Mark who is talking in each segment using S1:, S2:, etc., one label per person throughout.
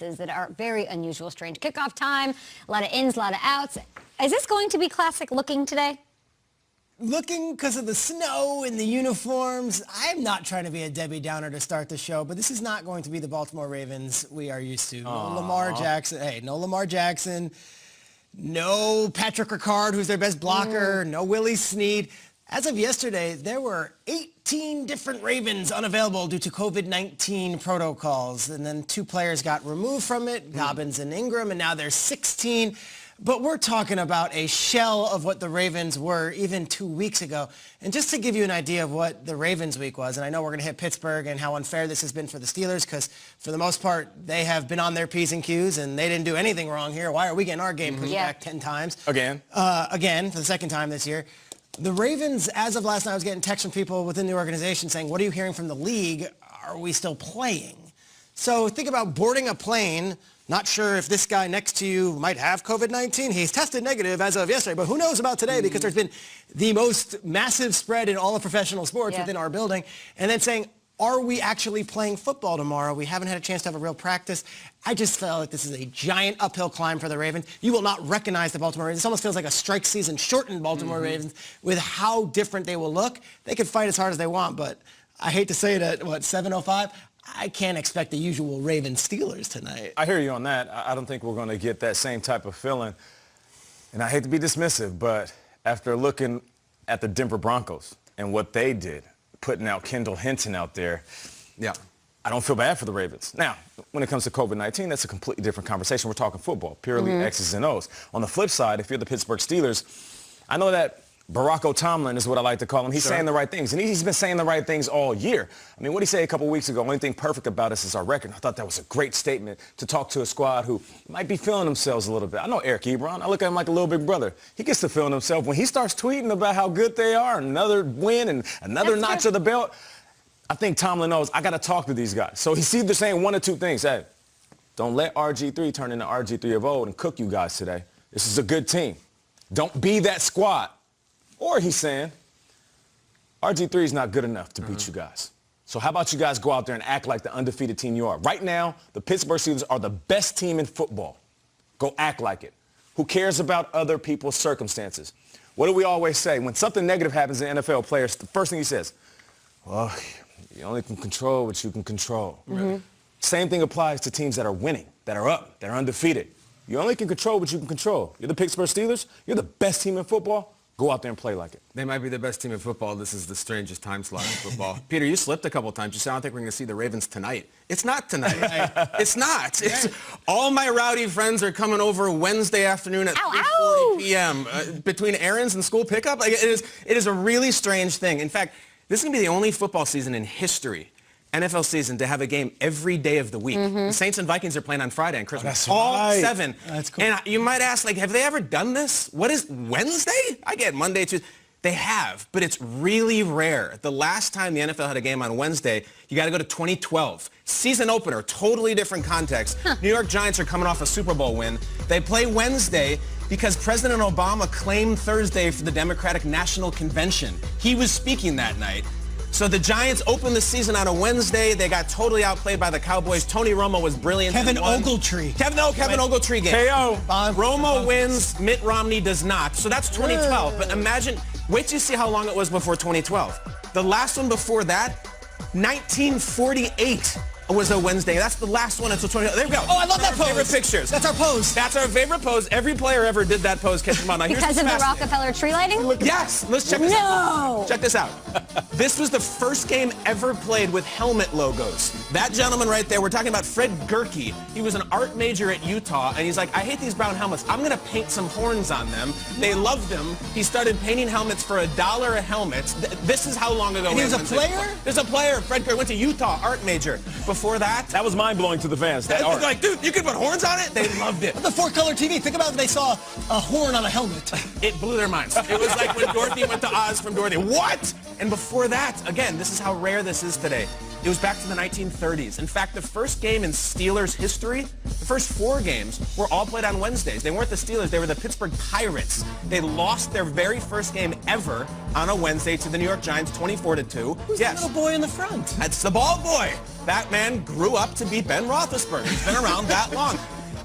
S1: that are very unusual, strange. Kickoff time, a lot of ins, a lot of outs. Is this going to be classic looking today?
S2: Looking because of the snow and the uniforms. I'm not trying to be a Debbie Downer to start the show, but this is not going to be the Baltimore Ravens we are used to. No Lamar Jackson. Hey, no Lamar Jackson. No Patrick Ricard, who's their best blocker. No Willie Snead. As of yesterday, there were 18 different Ravens unavailable due to COVID-19 protocols. And then 2 players got removed from it, Dobbins and Ingram, and now there's 16. But we're talking about a shell of what the Ravens were even 2 weeks ago. And just to give you an idea of what the Ravens week was, and I know we're going to hit Pittsburgh and how unfair this has been for the Steelers, because for the most part, they have been on their P's and Q's, and they didn't do anything wrong here. Why are we getting our game pushed back 10 times? Again, for the second time this year. The Ravens, as of last night, I was getting texts from people within the organization saying, what are you hearing from the league? Are we still playing? So think about boarding a plane, not sure if this guy next to you might have COVID-19. He's tested negative as of yesterday, but who knows about today, because there's been the most massive spread in all of professional sports within our building. And then saying, are we actually playing football tomorrow? We haven't had a chance to have a real practice. I just felt like this is a giant uphill climb for the Ravens. You will not recognize the Baltimore Ravens. This almost feels like a strike season shortened Baltimore Ravens with how different they will look. They can fight as hard as they want, but I hate to say it at, 7:05? I can't expect the usual Ravens Steelers tonight.
S3: I hear you on that. I don't think we're going to get that same type of feeling. And I hate to be dismissive, but after looking at the Denver Broncos and what they did, putting out Kendall Hinton out there, I don't feel bad for the Ravens. Now, when it comes to COVID-19, that's a completely different conversation. We're talking football, purely X's and O's. On the flip side, if you're the Pittsburgh Steelers, I know that Barack Tomlin is what I like to call him. He's saying the right things, and he's been saying the right things all year. I mean, what did he say a couple weeks ago? Only thing perfect about us is our record. I thought that was a great statement to talk to a squad who might be feeling themselves a little bit. I know Eric Ebron. I look at him like a little big brother. He gets to feeling himself when he starts tweeting about how good they are, another win and another notch of the belt. I think Tomlin knows, I got to talk to these guys. So he's either saying one or two things. Hey, don't let RG3 turn into RG3 of old and cook you guys today. This is a good team. Don't be that squad. Or he's saying, RG3 is not good enough to beat you guys. So how about you guys go out there and act like the undefeated team you are? Right now, the Pittsburgh Steelers are the best team in football. Go act like it. Who cares about other people's circumstances? What do we always say? When something negative happens to NFL players, the first thing he says, well, you only can control what you can control. Same thing applies to teams that are winning, that are up, that are undefeated. You only can control what you can control. You're the Pittsburgh Steelers. You're the best team in football. Go out there and play like it.
S4: They might be the best team in football. This is the strangest time slot in football. Peter, you slipped a couple times. You said, I don't think we're going to see the Ravens tonight. It's not tonight. It's not. It's, all my rowdy friends are coming over Wednesday afternoon at 3:40 p.m. Between errands and school pickup. Like, it is a really strange thing. In fact, this is going to be the only football season in history, NFL season, to have a game every day of the week. The Saints and Vikings are playing on Friday and Christmas. All 7.
S2: That's cool.
S4: And you might ask, like, have they ever done this? What is Wednesday? I get Monday, Tuesday. They have, but it's really rare. The last time the NFL had a game on Wednesday, you got to go to 2012. Season opener, totally different context. New York Giants are coming off a Super Bowl win. They play Wednesday because President Obama claimed Thursday for the Democratic National Convention. He was speaking that night. So the Giants opened the season on a Wednesday. They got totally outplayed by the Cowboys. Tony Romo was brilliant.
S2: Kevin Ogletree.
S4: Kevin Ogletree game.
S3: KO.
S4: Romo wins, Mitt Romney does not. So that's 2012. But imagine, wait till you see how long it was before 2012. The last one before that, 1948 was a Wednesday. That's the last one until 2012. There we go.
S2: Oh, I love that pose.
S4: Favorite pictures.
S2: That's our pose.
S4: That's our favorite pose. Every player ever did that pose. Catch them on. Now,
S1: Because of the Rockefeller tree lighting?
S4: Yes. Let's check this out. Check this out. This was the first game ever played with helmet logos. That gentleman right there, we're talking about Fred Gerke. He was an art major at Utah, and he's like, I hate these brown helmets. I'm going to paint some horns on them. They loved them. He started painting helmets for $1 a helmet. This is how long ago.
S2: And he was a player?
S4: There's a player. Fred Gerke went to Utah, art major. Before that
S3: was mind-blowing to the fans. That art.
S4: Like, dude, you could put horns on it? They loved it.
S2: The 4-color TV. Think about if they saw a horn on a helmet.
S4: It blew their minds. It was like when Dorothy went to Oz from Dorothy. What? And before that, again, this is how rare this is today. It was back to the 1930s. In fact, the first game in Steelers history, the first 4 games were all played on Wednesdays. They weren't the Steelers. They were the Pittsburgh Pirates. They lost their very first game ever on a Wednesday to the New York Giants, 24-2.
S2: Who's the little boy in the front?
S4: That's the bald boy. That man grew up to be Ben Roethlisberger. He's been around that long.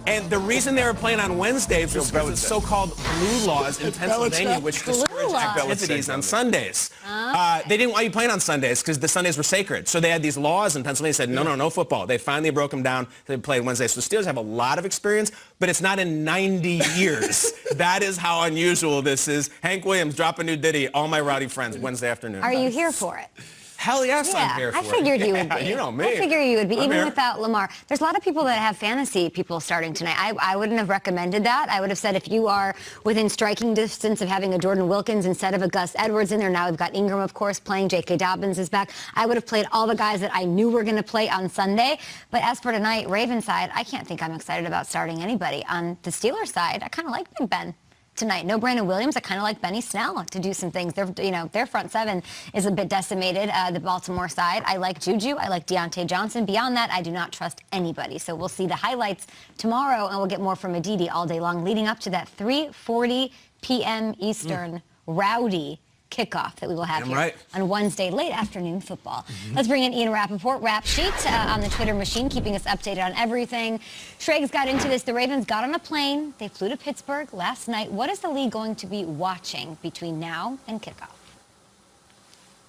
S4: And the reason they were playing on Wednesdays was because of so-called blue laws in Pennsylvania, which discouraged activities on Sundays. They didn't want you playing on Sundays because the Sundays were sacred. So they had these laws, and Pennsylvania said, no football. They finally broke them down. They played Wednesdays. So the Steelers have a lot of experience, but it's not in 90 years. That is how unusual this is. Hank Williams, drop a new ditty. All my rowdy friends, Wednesday afternoon.
S1: Are you here for it?
S4: Hell yes,
S1: Yeah,
S4: I'm here for
S1: I figured
S4: it.
S1: you would be.
S4: You know me.
S1: I figure you would be,
S4: I'm
S1: even
S4: here.
S1: without Lamar. There's a lot of people that have fantasy people starting tonight. I wouldn't have recommended that. I would have said if you are within striking distance of having a Jordan Wilkins instead of a Gus Edwards in there, now we've got Ingram, of course, playing. J.K. Dobbins is back. I would have played all the guys that I knew were going to play on Sunday. But as for tonight, Ravens side, I can't think I'm excited about starting anybody. On the Steelers side, I kind of like Big Ben tonight. No Brandon Williams. I kind of like Benny Snell to do some things. Their front seven is a bit decimated. The Baltimore side, I like Juju. I like Deontay Johnson. Beyond that, I do not trust anybody. So we'll see the highlights tomorrow, and we'll get more from Aditi all day long, leading up to that 3:40 p.m. Eastern rowdy kickoff that we will have here on Wednesday, late afternoon football. Let's bring in Ian Rappaport, Rap Sheet, on the Twitter machine, keeping us updated on everything. Schrags got into this. The Ravens got on a plane. They flew to Pittsburgh last night. What is the league going to be watching between now and kickoff?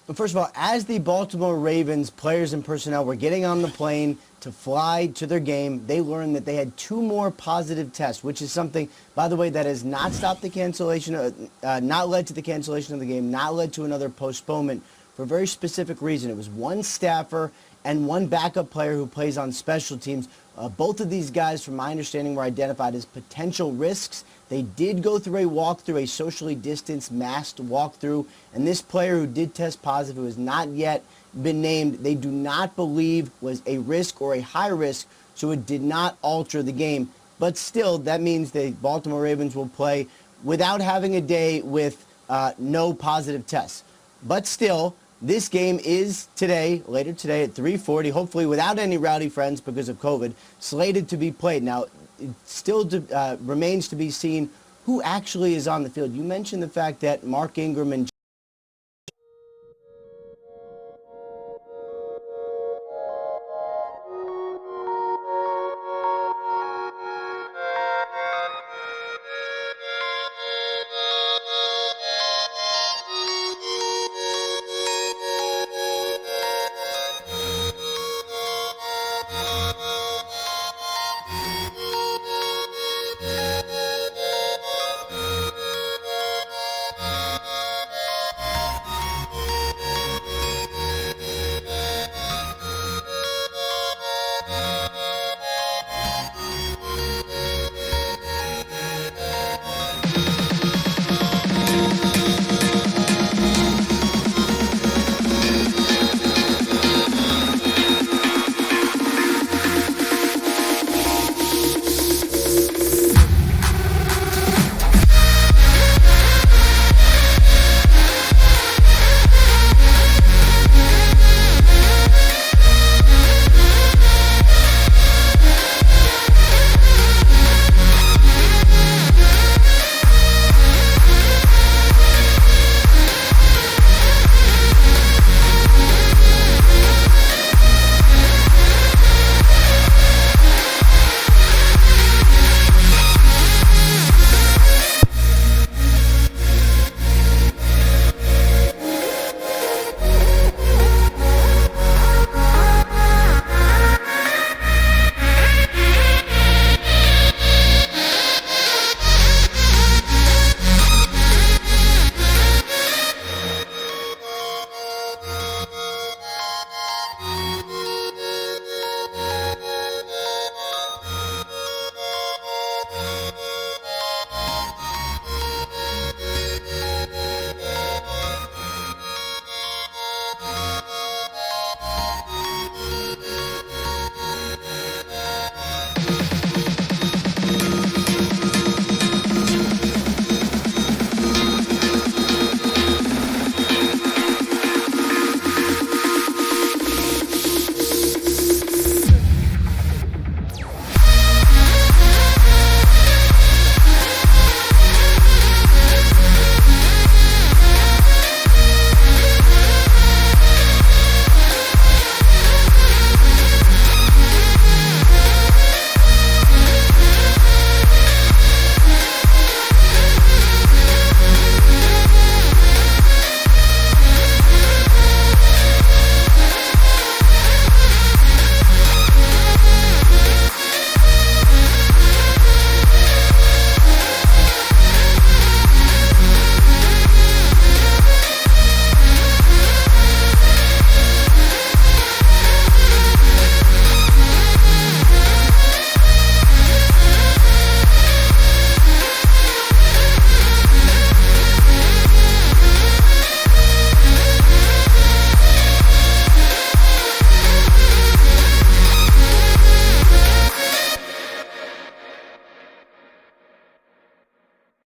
S5: But first of all, as the Baltimore Ravens players and personnel were getting on the plane to fly to their game, they learned that they had 2 more positive tests, which is something, by the way, that has not stopped the cancellation, not led to the cancellation of the game, not led to another postponement for a very specific reason. It was 1 staffer and 1 backup player who plays on special teams. Both of these guys, from my understanding, were identified as potential risks. They did go through a walkthrough, a socially distanced, masked walkthrough, and this player who did test positive, who has not yet been named, they do not believe was a risk or a high risk, so it did not alter the game. But still, that means the Baltimore Ravens will play without having a day with no positive tests. But still, this game is today, later today at 3:40, hopefully without any rowdy friends because of COVID, slated to be played. Now, it still remains to be seen who actually is on the field. You mentioned the fact that Mark Ingram and